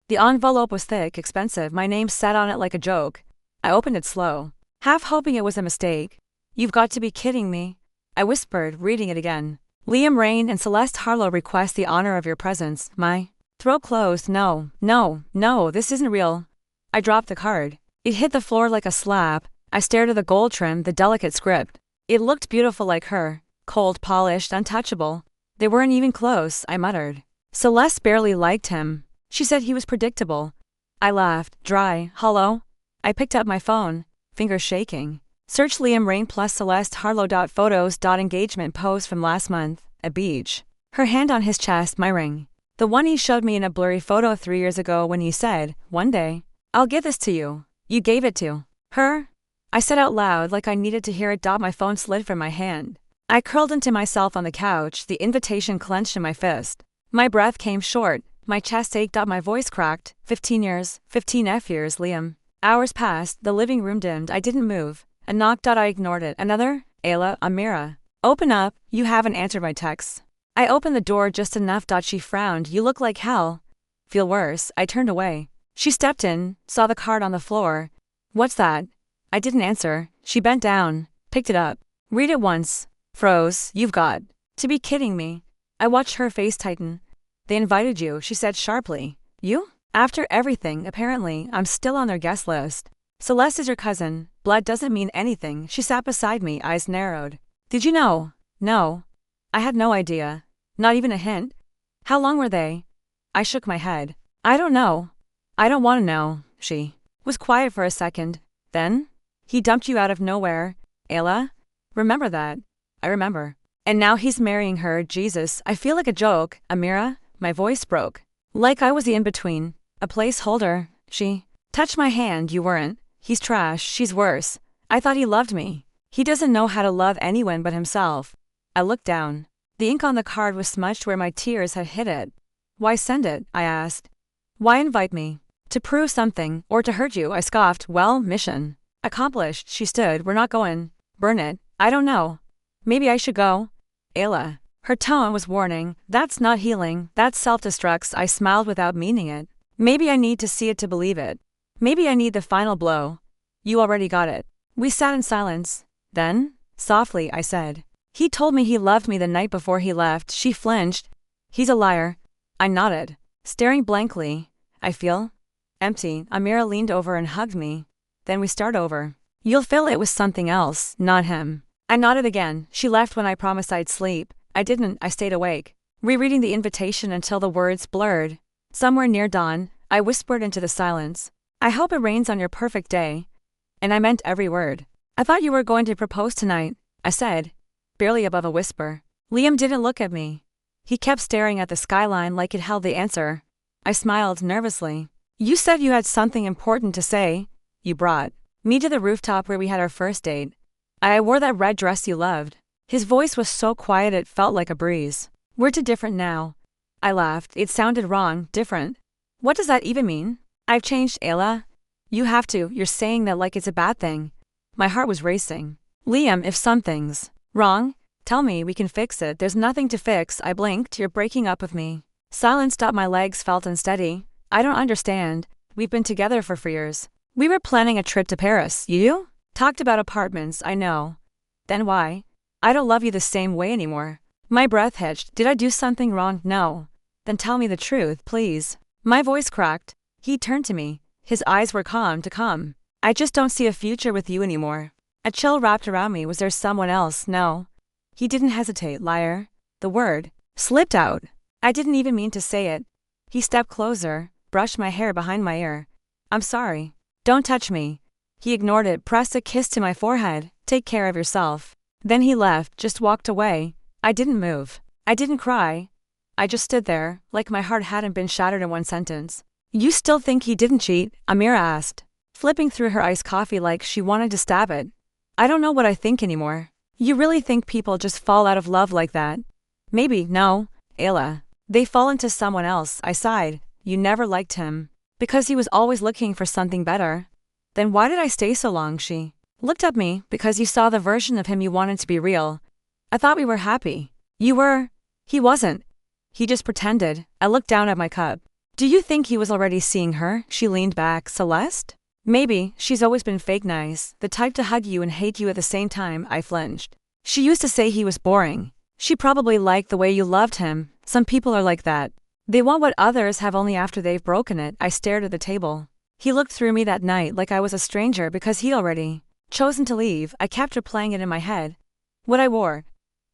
The envelope was thick, expensive. My name sat on it like a joke. I opened it slow, half hoping it was a mistake. "You've got to be kidding me," I whispered, reading it again. "Liam Rain and Celeste Harlow request the honor of your presence." My throat closed. No, this isn't real. I dropped the card. It hit the floor like a slap. I stared at the gold trim, the delicate script. It looked beautiful like her, cold, polished, untouchable. They weren't even close, I muttered. Celeste barely liked him. She said he was predictable. I laughed, dry, hollow. I picked up my phone, fingers shaking. Search Liam Rain plus Celeste Harlow. Photos. Engagement pose from last month, a beach. Her hand on his chest, my ring. The one he showed me in a blurry photo 3 years ago when he said, "One day, I'll give this to you." You gave it to her? I said out loud like I needed to hear it. My phone slid from my hand. I curled into myself on the couch, the invitation clenched in my fist. My breath came short, my chest ached. My voice cracked. 15 years, 15 F years, Liam. Hours passed, the living room dimmed. I didn't move. A knock. I ignored it. Another? Ayla, Amira. "Open up, you haven't answered my texts." I opened the door just enough. She frowned. "You look like hell." "Feel worse." I turned away. She stepped in, saw the card on the floor. "What's that?" I didn't answer. She bent down, picked it up. "Read it once." Froze. "You've got to be kidding me." I watched her face tighten. "They invited you," she said sharply. "You?" "After everything, apparently, I'm still on their guest list." "Celeste is your cousin. Blood doesn't mean anything." She sat beside me, eyes narrowed. "Did you know?" "No. I had no idea. Not even a hint." "How long were they?" I shook my head. "I don't know." "I don't want to know." She was quiet for a second. "Then? He dumped you out of nowhere, Ayla? Remember that." "I remember." "And now he's marrying her." Jesus, I feel like a joke. "Amira," my voice broke. Like I was the in-between, a placeholder. She touched my hand. "You weren't. He's trash. She's worse. I thought he loved me. He doesn't know how to love anyone but himself." I looked down. The ink on the card was smudged where my tears had hit it. "Why send it?" I asked. "Why invite me? To prove something, or to hurt you?" I scoffed. "Well, mission accomplished." She stood. "We're not going." "Burn it." "I don't know. Maybe I should go." "Ayla." Her tone was warning. "That's not healing, that's self-destruct." I smiled without meaning it. "Maybe I need to see it to believe it. Maybe I need the final blow." "You already got it." We sat in silence. Then, softly, I said, "He told me he loved me the night before he left." She flinched. "He's a liar." I nodded, staring blankly. "I feel empty." Amira leaned over and hugged me. "Then we start over. You'll fill it with something else, not him." I nodded again. She left when I promised I'd sleep. I didn't. I stayed awake, rereading the invitation until the words blurred. "Somewhere near dawn," I whispered into the silence. "I hope it rains on your perfect day." And I meant every word. "I thought you were going to propose tonight," I said, barely above a whisper. Liam didn't look at me. He kept staring at the skyline like it held the answer. I smiled nervously. "You said you had something important to say." "You brought me to the rooftop where we had our first date. I wore that red dress you loved." His voice was so quiet it felt like a breeze. "We're too different now." I laughed. It sounded wrong. Different. What does that even mean? "I've changed, Ayla." "You have to. You're saying that like it's a bad thing." My heart was racing. "Liam, if something's wrong, tell me, we can fix it." "There's nothing to fix." I blinked. "You're breaking up with me." Silence. My legs felt unsteady. "I don't understand. We've been together for 4 years. We were planning a trip to Paris. You talked about apartments." "I know." "Then why?" "I don't love you the same way anymore." My breath hitched. "Did I do something wrong?" "No." "Then tell me the truth, please." My voice cracked. He turned to me. His eyes were calm to come. "I just don't see a future with you anymore." A chill wrapped around me. Was there someone else? No. He didn't hesitate. "Liar." The word slipped out. I didn't even mean to say it. He stepped closer, brushed my hair behind my ear. "I'm sorry." "Don't touch me." He ignored it, pressed a kiss to my forehead. "Take care of yourself." Then he left, just walked away. I didn't move. I didn't cry. I just stood there, like my heart hadn't been shattered in one sentence. "You still think he didn't cheat?" Amira asked, flipping through her iced coffee like she wanted to stab it. "I don't know what I think anymore." "You really think people just fall out of love like that?" "Maybe. No, Ayla. They fall into someone else." I sighed. "You never liked him." "Because he was always looking for something better." "Then why did I stay so long?" She looked at me. "Because you saw the version of him you wanted to be real. I thought we were happy." "You were." "He wasn't. He just pretended." I looked down at my cup. Do you think he was already seeing her? She leaned back. Celeste? Maybe, she's always been fake nice, the type to hug you and hate you at the same time. I flinched. She used to say he was boring. She probably liked the way you loved him. Some people are like that. They want what others have only after they've broken it. I stared at the table. He looked through me that night like I was a stranger because he'd already chosen to leave. I kept replaying it in my head. What I wore.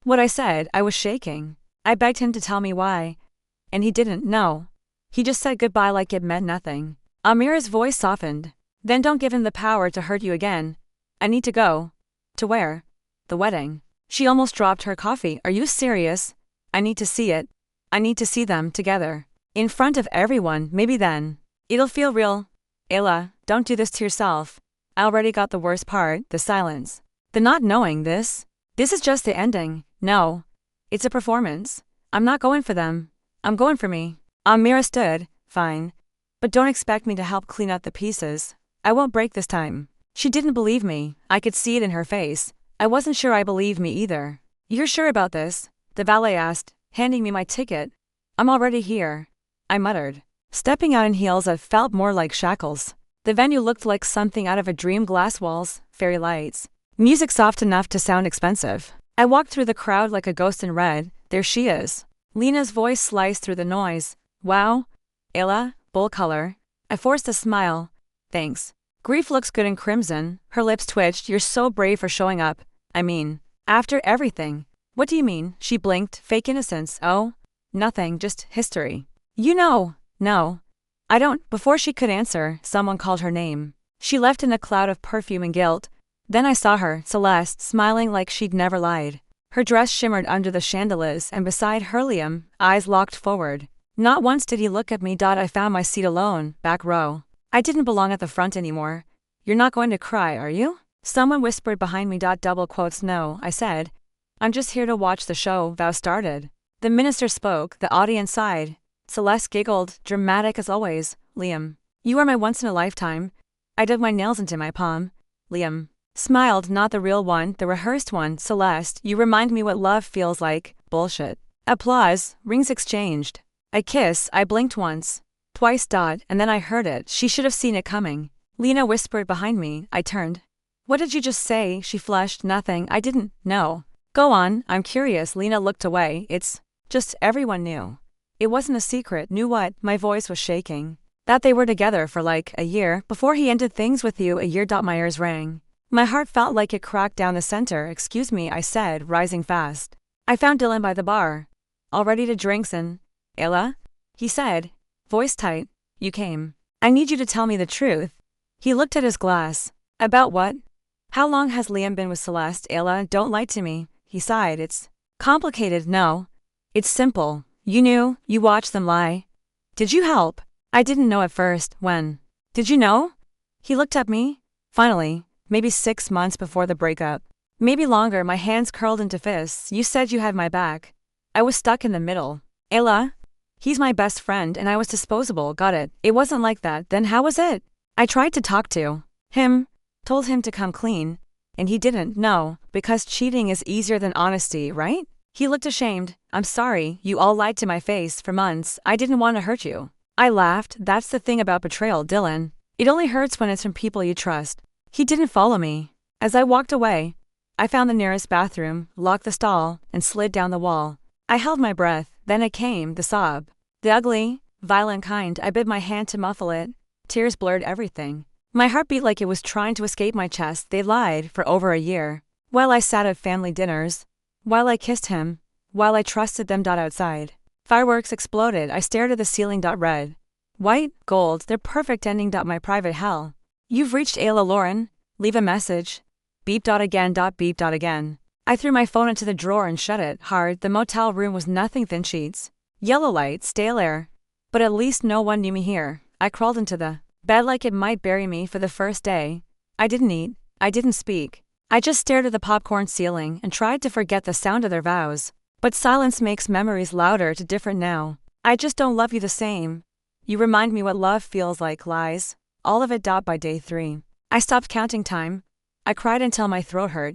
What I said. I was shaking. I begged him to tell me why. And he didn't. No. He just said goodbye like it meant nothing. Amira's voice softened. Then don't give him the power to hurt you again. I need to go. To where? The wedding. She almost dropped her coffee. Are you serious? I need to see it. I need to see them together. In front of everyone. Maybe then it'll feel real. Ayla, don't do this to yourself. I already got the worst part, the silence. The not knowing this. This is just the ending. No. It's a performance. I'm not going for them. I'm going for me. Amira stood. Fine. But don't expect me to help clean up the pieces. I won't break this time. She didn't believe me. I could see it in her face. I wasn't sure I believed me either. You're sure about this? The valet asked, handing me my ticket. I'm already here. I muttered. Stepping out in heels that felt more like shackles. The venue looked like something out of a dream. Glass walls, fairy lights. Music soft enough to sound expensive. I walked through the crowd like a ghost in red. There she is. Lena's voice sliced through the noise. Wow. Ayla, bull color. I forced a smile. Thanks. Grief looks good in crimson. Her lips twitched. You're so brave for showing up. I mean, after everything. What do you mean? She blinked. Fake innocence. Oh? Nothing, just history. You know. No. I don't. Before she could answer, someone called her name. She left in a cloud of perfume and guilt. Then I saw her, Celeste, smiling like she'd never lied. Her dress shimmered under the chandeliers, and beside her Liam, eyes locked forward. Not once did he look at me. I found my seat alone, back row. I didn't belong at the front anymore. You're not going to cry, are you? Someone whispered behind me. Double quotes. No, I said. I'm just here to watch the show. Vow started. The minister spoke. The audience sighed. Celeste giggled, dramatic as always. Liam, you are my once-in-a-lifetime. I dug my nails into my palm. Liam smiled, not the real one, the rehearsed one. Celeste, you remind me what love feels like. Bullshit. Applause, rings exchanged. A kiss. I blinked once. Twice. And then I heard it. She should have seen it coming. Lena whispered behind me. I turned. What did you just say? She flushed. Nothing. I didn't. No. Go on. I'm curious. Lena looked away. It's just everyone knew. It wasn't a secret. Knew what? My voice was shaking. That they were together for like a year before he ended things with you. A year. My ears rang. My heart felt like it cracked down the center. Excuse me, I said, rising fast. I found Dylan by the bar. All ready to drinks and... Ayla? He said, voice tight. You came. I need you to tell me the truth. He looked at his glass. About what? How long has Liam been with Celeste? Ayla, don't lie to me. He sighed. It's complicated. No. It's simple. You knew. You watched them lie. Did you help? I didn't know at first. When? Did you know? He looked at me. Finally. Maybe 6 months before the breakup. Maybe longer. My hands curled into fists. You said you had my back. I was stuck in the middle. Ayla? He's my best friend and I was disposable. Got it. It wasn't like that. Then how was it? I tried to talk to him. Told him to come clean. And he didn't. No. Because cheating is easier than honesty, right? He looked ashamed. I'm sorry. You all lied to my face for months. I didn't want to hurt you. I laughed. That's the thing about betrayal, Dylan. It only hurts when it's from people you trust. He didn't follow me. As I walked away, I found the nearest bathroom, locked the stall, and slid down the wall. I held my breath. Then it came, the sob. The ugly, violent kind. I bit my hand to muffle it. Tears blurred everything. My heart beat like it was trying to escape my chest. They lied for over a year. While I sat at family dinners. While I kissed him. While I trusted them. Outside. Fireworks exploded. I stared at the ceiling. Red. White, gold, their perfect ending. My private hell. You've reached Ayla Lauren. Leave a message. Beep. Again. Beep. Again. I threw my phone into the drawer and shut it hard. The motel room was nothing. Thin sheets. Yellow light. Stale air. But at least no one knew me here. I crawled into the bed like it might bury me for the first day. I didn't eat. I didn't speak. I just stared at the popcorn ceiling and tried to forget the sound of their vows. But silence makes memories louder. Different now. I just don't love you the same. You remind me what love feels like. Lies. All of it. By day 3. I stopped counting time. I cried until my throat hurt.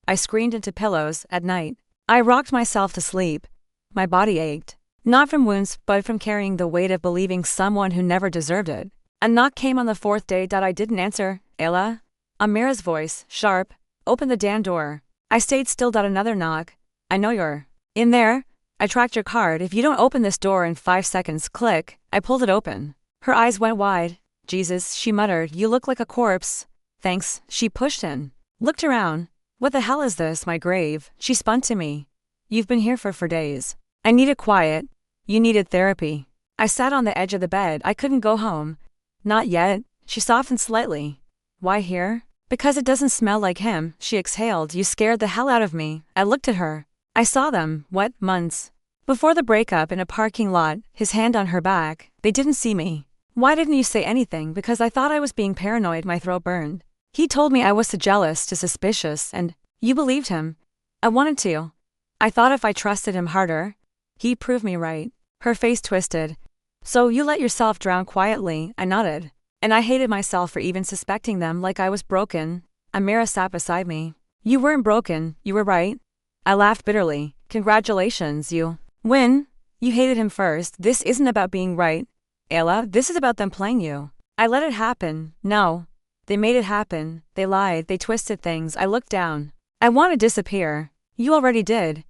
I screamed into pillows at night. I rocked myself to sleep. My body ached. Not from wounds, but from carrying the weight of believing someone who never deserved it. A knock came on the fourth day. I didn't answer. Ayla? Amira's voice, sharp. Open the damn door. I stayed still. Another knock. I know you're in there. I tracked your card. If you don't open this door in 5 seconds, click. I pulled it open. Her eyes went wide. Jesus, she muttered, you look like a corpse. Thanks. She pushed in. Looked around. What the hell is this, my grave? She spun to me. You've been here for days. I needed quiet. You needed therapy. I sat on the edge of the bed. I couldn't go home. Not yet. She softened slightly. Why here? Because it doesn't smell like him, she exhaled. You scared the hell out of me. I looked at her. I saw them, what, months before the breakup in a parking lot, his hand on her back. They didn't see me. Why didn't you say anything? Because I thought I was being paranoid. My throat burned. He told me I was too jealous, too suspicious, and you believed him. I wanted to. I thought if I trusted him harder, he'd prove me right. Her face twisted. So you let yourself drown quietly. I nodded. And I hated myself for even suspecting them, like I was broken. Amira sat beside me. You weren't broken, you were right. I laughed bitterly. Congratulations, you win. You hated him first. This isn't about being right, Ayla. This is about them playing you. I let it happen. No. They made it happen. They lied. They twisted things. I looked down. I want to disappear. You already did.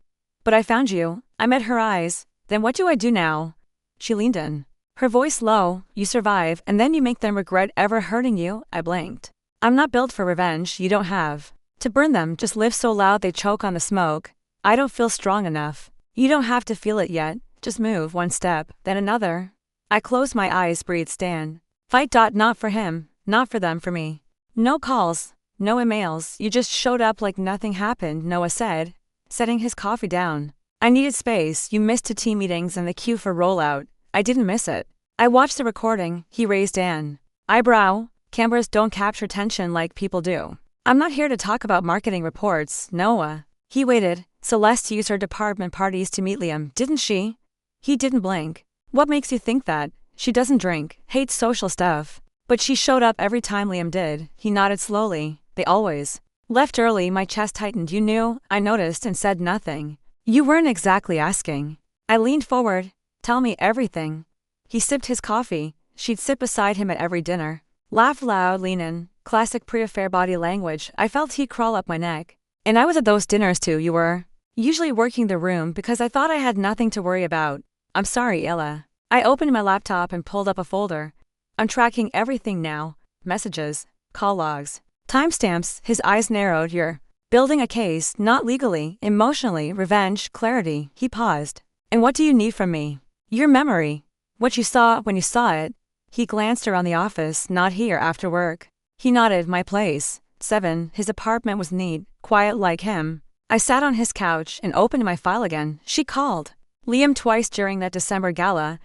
But I found you. I met her eyes. Then what do I do now? She leaned in. Her voice low. You survive, and then you make them regret ever hurting you. I blinked. I'm not built for revenge. You don't have to burn them. Just live so loud they choke on the smoke. I don't feel strong enough. You don't have to feel it yet. Just move one step, then another. I closed my eyes, breathed. Stan. Fight. Not for him. Not for them, for me. No calls. No emails. You just showed up like nothing happened, Noah said, setting his coffee down. I needed space. You missed 2 team meetings and the queue for rollout. I didn't miss it. I watched the recording. He raised an eyebrow. Cameras don't capture tension like people do. I'm not here to talk about marketing reports, Noah. He waited. Celeste used her department parties to meet Liam, didn't she? He didn't blink. What makes you think that? She doesn't drink, hates social stuff. But she showed up every time Liam did. He nodded slowly. They always left early. My chest tightened. You knew? I noticed and said nothing. You weren't exactly asking. I leaned forward. Tell me everything. He sipped his coffee. She'd sit beside him at every dinner. Laugh loud, lean in. Classic pre-affair body language. I felt he'd crawl up my neck. And I was at those dinners too. You were usually working the room because I thought I had nothing to worry about. I'm sorry, Ayla. I opened my laptop and pulled up a folder. I'm tracking everything now. Messages, call logs, timestamps. His eyes narrowed. You're building a case, not legally, emotionally, revenge, clarity. He paused. And what do you need from me? Your memory. What you saw when you saw it. He glanced around the office. Not here after work. He nodded. My place. 7. His apartment was neat, quiet like him. I sat on his couch and opened my file again. She called Liam twice during that December gala.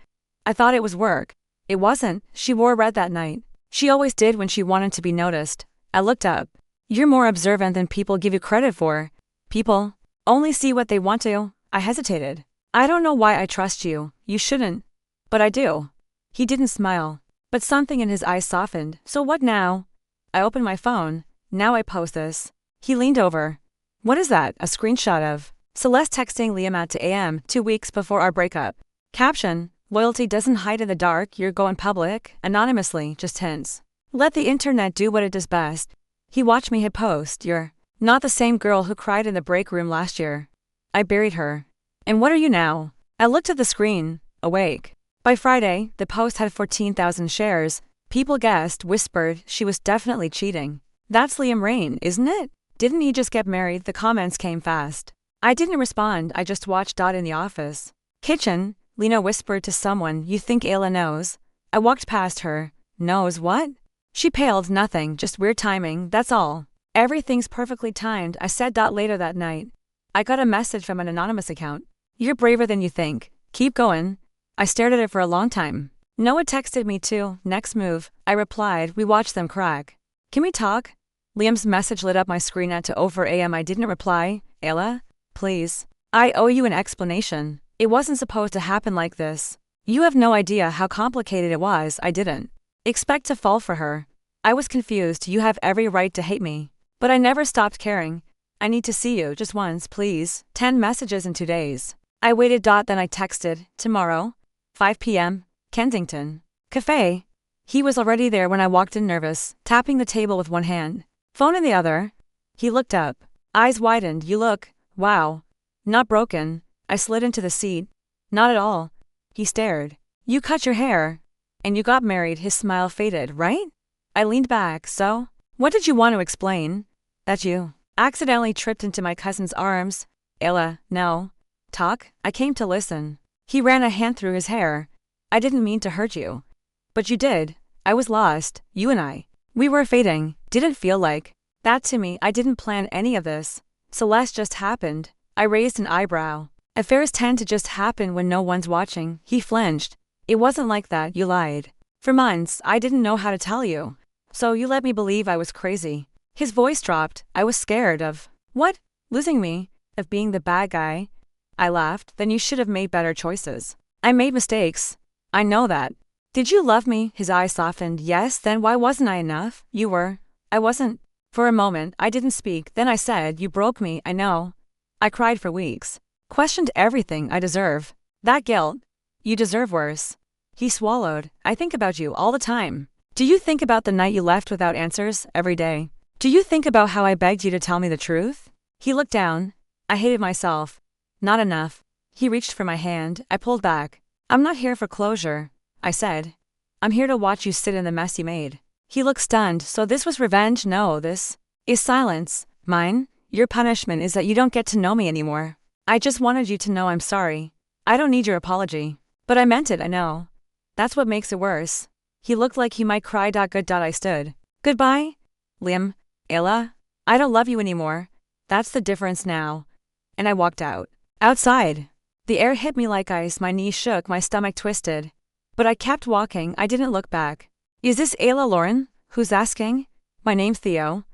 I thought it was work. It wasn't. She wore red that night. She always did when she wanted to be noticed. I looked up. You're more observant than people give you credit for. People only see what they want to. I hesitated. I don't know why I trust you. You shouldn't. But I do. He didn't smile. But something in his eyes softened. So what now? I opened my phone. Now I post this. He leaned over. What is that? A screenshot of Celeste texting Liam at 2 a.m. 2 weeks before our breakup. Caption. Loyalty doesn't hide in the dark. You're going public. Anonymously. Just hints. Let the internet do what it does best. He watched me hit post. You're not the same girl who cried in the break room last year. I buried her. And what are you now? I looked at the screen. Awake. By Friday, the post had 14,000 shares. People guessed, whispered, she was definitely cheating. That's Liam Rain, isn't it? Didn't he just get married? The comments came fast. I didn't respond. I just watched. In the office kitchen, Lena whispered to someone. You think Ayla knows? I walked past her. Knows what? She paled. Nothing, just weird timing, that's all. Everything's perfectly timed. I said. Later that night, I got a message from an anonymous account. You're braver than you think. Keep going. I stared at it for a long time. Noah texted me too. Next move. I replied. We watched them crack. Can we talk? Liam's message lit up my screen at 2:04 a.m. I didn't reply. Ayla? Please. I owe you an explanation. It wasn't supposed to happen like this. You have no idea how complicated it was. I didn't expect to fall for her. I was confused. You have every right to hate me. But I never stopped caring. I need to see you just once, please. 10 messages in 2 days. I waited. Then I texted, tomorrow, 5 p.m., Kensington Cafe. He was already there when I walked in, nervous, tapping the table with one hand, phone in the other. He looked up, eyes widened. You look, wow, not broken. I slid into the seat. Not at all. He stared. You cut your hair. And you got married. His smile faded, right? I leaned back. So? What did you want to explain? That you accidentally tripped into my cousin's arms. Ayla, no. Talk? I came to listen. He ran a hand through his hair. I didn't mean to hurt you. But you did. I was lost, you and I. We were fading. Didn't feel like that to me. I didn't plan any of this. Celeste just happened. I raised an eyebrow. Affairs tend to just happen when no one's watching. He flinched. It wasn't like that. You lied. For months, I didn't know how to tell you. So you let me believe I was crazy. His voice dropped. I was scared of what? Losing me? Of being the bad guy? I laughed. Then you should have made better choices. I made mistakes. I know that. Did you love me? His eyes softened. Yes, then why wasn't I enough? You were. I wasn't. For a moment, I didn't speak. Then I said, you broke me. I know. I cried for weeks. Questioned everything. I deserve that guilt. You deserve worse. He swallowed. I think about you all the time. Do you think about the night you left without answers, every day? Do you think about how I begged you to tell me the truth? He looked down. I hated myself. Not enough. He reached for my hand. I pulled back. I'm not here for closure, I said. I'm here to watch you sit in the mess you made. He looked stunned. So this was revenge? No, this is silence. Mine? Your punishment is that you don't get to know me anymore. I just wanted you to know I'm sorry. I don't need your apology. But I meant it, I know. That's what makes it worse. He looked like he might cry. Good. I stood. Goodbye? Liam? Ayla? I don't love you anymore. That's the difference now. And I walked out. Outside. The air hit me like ice. My knees shook, my stomach twisted. But I kept walking. I didn't look back. Is this Ayla Lauren? Who's asking? My name's Theo.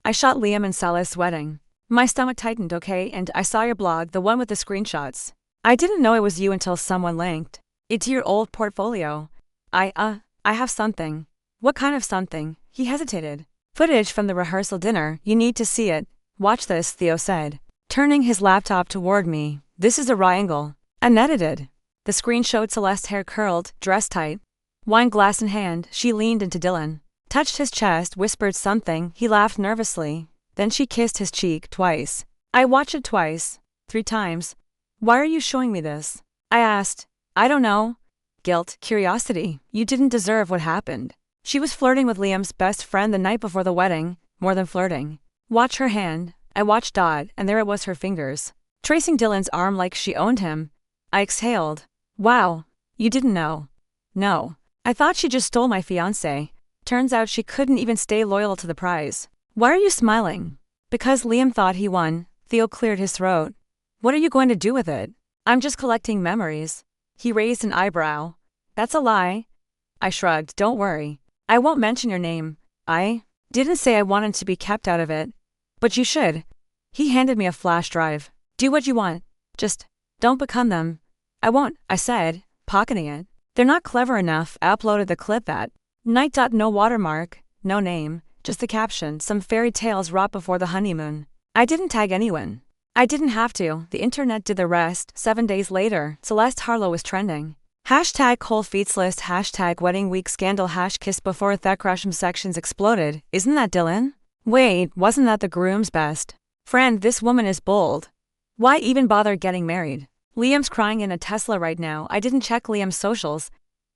I shot Liam and Celeste's wedding. My stomach tightened, okay, and I saw your blog, the one with the screenshots. I didn't know it was you until someone linked it to your old portfolio. I have something. What kind of something? He hesitated. Footage from the rehearsal dinner. You need to see it. Watch this, Theo said, turning his laptop toward me. This is a raw angle. Unedited. The screen showed Celeste's hair curled, dress tight. Wine glass in hand, she leaned into Dylan, touched his chest, whispered something. He laughed nervously. Then she kissed his cheek twice. I watched it twice. 3 times. Why are you showing me this? I asked. I don't know. Guilt, curiosity. You didn't deserve what happened. She was flirting with Liam's best friend the night before the wedding, more than flirting. Watch her hand. I watched Dot, and there it was, her fingers tracing Dylan's arm like she owned him. I exhaled. Wow. You didn't know. No. I thought she just stole my fiancé. Turns out she couldn't even stay loyal to the prize. Why are you smiling? Because Liam thought he won. Theo cleared his throat. What are you going to do with it? I'm just collecting memories. He raised an eyebrow. That's a lie. I shrugged. Don't worry. I won't mention your name. I didn't say I wanted to be kept out of it. But you should. He handed me a flash drive. Do what you want. Just don't become them. I won't, I said, pocketing it. They're not clever enough. I uploaded the clip at night. No watermark, no name, just the caption, some fairy tales wrought before the honeymoon. I didn't tag anyone. I didn't have to. The internet did the rest. 7 days later, Celeste Harlow was trending. Hashtag Cole Feets list, hashtag wedding week scandal, hash kiss before Thackrasham sections exploded. Isn't that Dylan? Wait, wasn't that the groom's best friend? This woman is bold. Why even bother getting married? Liam's crying in a Tesla right now. I didn't check Liam's socials,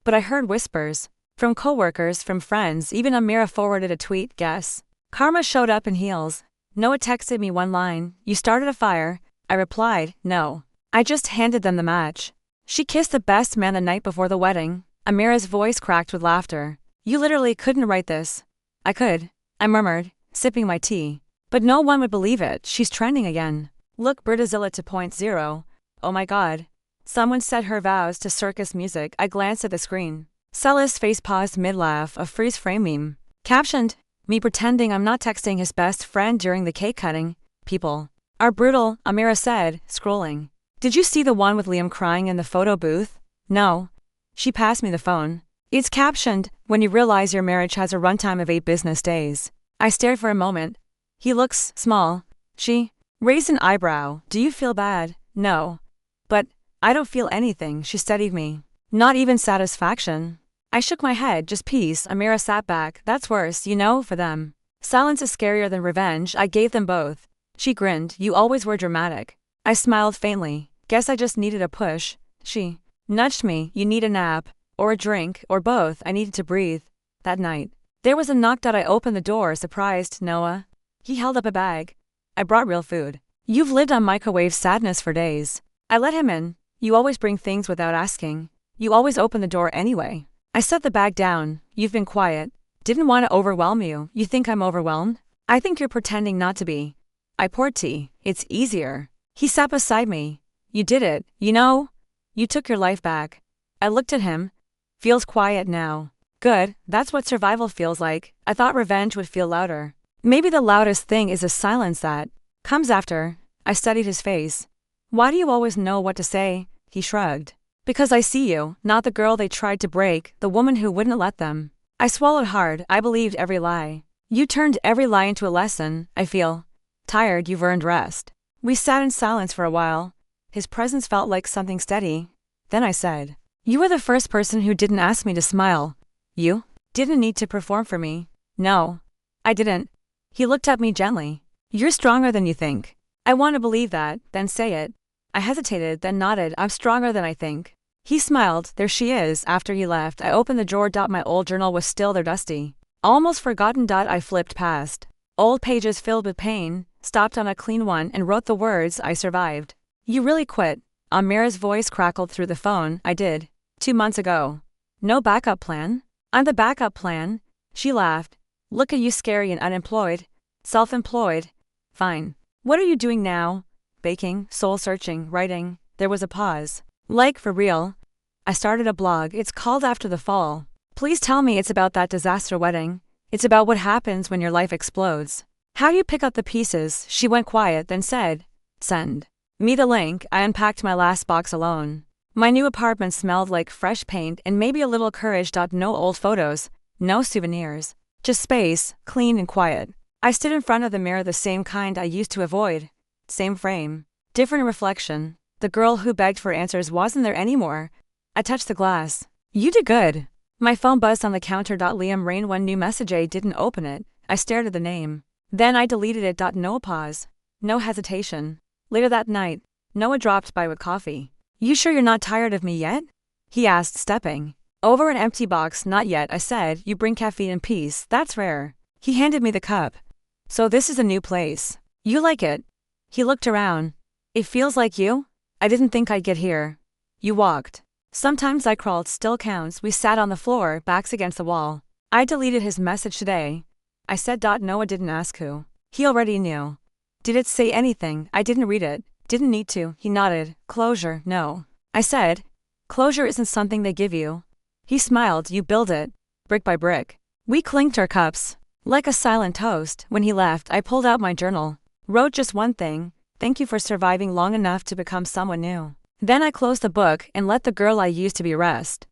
but I heard whispers. From coworkers, from friends, even Amira forwarded a tweet. Guess. Karma showed up in heels. Noah texted me one line. You started a fire. I replied, no. I just handed them the match. She kissed the best man the night before the wedding. Amira's voice cracked with laughter. You literally couldn't write this. I could. I murmured, sipping my tea. But no one would believe it. She's trending again. Look, Britazilla 2.0. Oh my god. Someone set her vows to circus music. I glanced at the screen. Celeste's face paused mid-laugh, a freeze frame meme. Captioned, me pretending I'm not texting his best friend during the cake cutting. People are brutal, Amira said, scrolling. Did you see the one with Liam crying in the photo booth? No. She passed me the phone. It's captioned, when you realize your marriage has a runtime of 8 business days. I stared for a moment. He looks small. She raised an eyebrow. Do you feel bad? No. But I don't feel anything, she steadied me. Not even satisfaction. I shook my head, just peace. Amira sat back. That's worse, you know, for them. Silence is scarier than revenge, I gave them both. She grinned. You always were dramatic. I smiled faintly. Guess I just needed a push. She nudged me. You need a nap. Or a drink, or both. I needed to breathe. That night. There was a knock. I opened the door, surprised. Noah. He held up a bag. I brought real food. You've lived on microwave sadness for days. I let him in. You always bring things without asking. You always open the door anyway. I set the bag down. You've been quiet. Didn't want to overwhelm you. You think I'm overwhelmed? I think you're pretending not to be. I poured tea. It's easier. He sat beside me. You did it, you know? You took your life back. I looked at him. Feels quiet now. Good, that's what survival feels like. I thought revenge would feel louder. Maybe the loudest thing is a silence that comes after. I studied his face. Why do you always know what to say? He shrugged. Because I see you, not the girl they tried to break, the woman who wouldn't let them. I swallowed hard. I believed every lie. You turned every lie into a lesson. I feel tired. You've earned rest. We sat in silence for a while. His presence felt like something steady. Then I said, you were the first person who didn't ask me to smile. You didn't need to perform for me. No, I didn't. He looked at me gently. You're stronger than you think. I want to believe that, then say it. I hesitated, then nodded. I'm stronger than I think. He smiled. There she is. After he left, I opened the drawer. My old journal was still there, dusty. Almost forgotten. I flipped past old pages filled with pain, stopped on a clean one, and wrote the words, I survived. You really quit. Amira's voice crackled through the phone. I did. 2 months ago. No backup plan? I'm the backup plan. She laughed. Look at you, scary and unemployed. Self-employed. Fine. What are you doing now? Baking, soul-searching, writing. There was a pause. Like, for real? I started a blog. It's called After the Fall. Please tell me it's about that disaster wedding. It's about what happens when your life explodes. How do you pick up the pieces? She went quiet, then said, send me the link. I unpacked my last box alone. My new apartment smelled like fresh paint and maybe a little courage. No old photos, no souvenirs. Just space, clean and quiet. I stood in front of the mirror, the same kind I used to avoid. Same frame. Different reflection. The girl who begged for answers wasn't there anymore. I touched the glass. You did good. My phone buzzed on the counter. Liam Rain. One new message. I didn't open it. I stared at the name. Then I deleted it. No pause. No hesitation. Later that night, Noah dropped by with coffee. You sure you're not tired of me yet? He asked, stepping over an empty box. Not yet, I said. You bring caffeine and peace. That's rare. He handed me the cup. So this is a new place. You like it? He looked around. It feels like you? I didn't think I'd get here. You walked. Sometimes I crawled. Still counts. We sat on the floor, backs against the wall. I deleted his message today. I said. Noah didn't ask who. He already knew. Did it say anything? I didn't read it. Didn't need to. He nodded. Closure, no. I said, closure isn't something they give you. He smiled. You build it. Brick by brick. We clinked our cups. Like a silent toast. When he left, I pulled out my journal. Wrote just one thing. Thank you for surviving long enough to become someone new. Then I closed the book and let the girl I used to be rest.